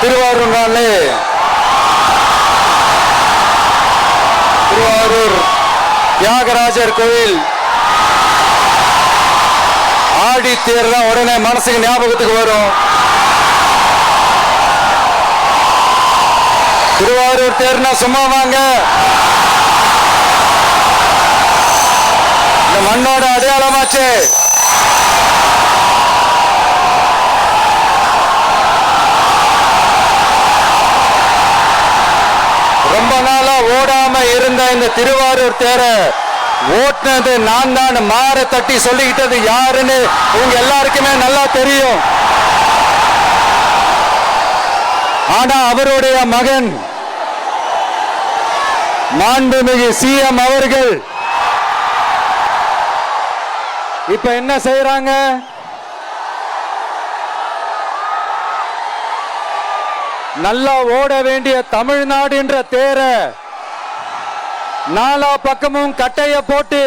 திருவாரூர் நாளே திருவாரூர் தியாகராஜர் கோயில் ஆடி தேர் தான் உடனே மனசுக்கு ஞாபகத்துக்கு வரும். திருவாரூர் தேர்னா சும்மா வாங்க, இந்த மண்ணோட அடையாளமாச்சு. ரொம்ப நாளா ஓடாம இருந்த இந்த திருவாரூர் தேர ஓட்டுனது நான் தான், மாற தட்டி சொல்லிக்கிட்டது யாருன்னு உங்க எல்லாருக்குமே நல்லா தெரியும். ஆனா அவருடைய மகன் மாண்புமிகு சிஎம் அவர்கள் இப்ப என்ன செய்யறாங்க? நல்லா ஓட வேண்டிய தமிழ்நாடு என்ற தேர நாலா பக்கமும் கட்டைய போட்டு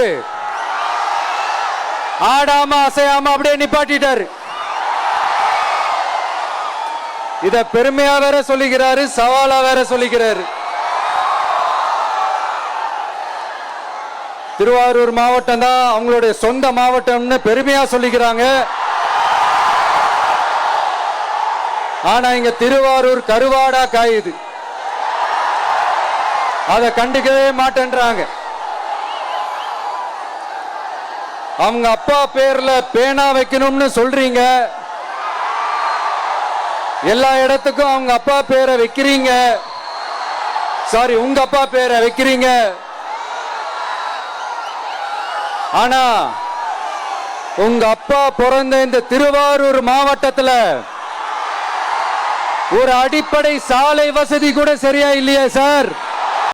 ஆடாம அசையாம அப்படியே நிப்பாட்டிட்டாரு. இத பெருமையா வேற சொல்லிக்கிறாரு, சவாலா வேற சொல்லிக்கிறாரு. திருவாரூர் மாவட்டம் தான் அவங்களுடைய சொந்த மாவட்டம்னு பெருமையா சொல்லிக்கிறாங்க. ஆனா இங்க திருவாரூர் கருவாடா காயுது, அதை கண்டுக்கவே மாட்டேன்றாங்க. அவங்க அப்பா பேர்ல பேனா வைக்கணும்னு சொல்றீங்க, எல்லா இடத்துக்கும் அவங்க அப்பா பேரை வைக்கிறீங்க, சாரி உங்க அப்பா பேரை வைக்கிறீங்க. ஆனா உங்க அப்பா பிறந்த இந்த திருவாரூர் மாவட்டத்துல ஒரு அடிப்படை சாலை வசதி கூட சரியா இல்லையா சார்?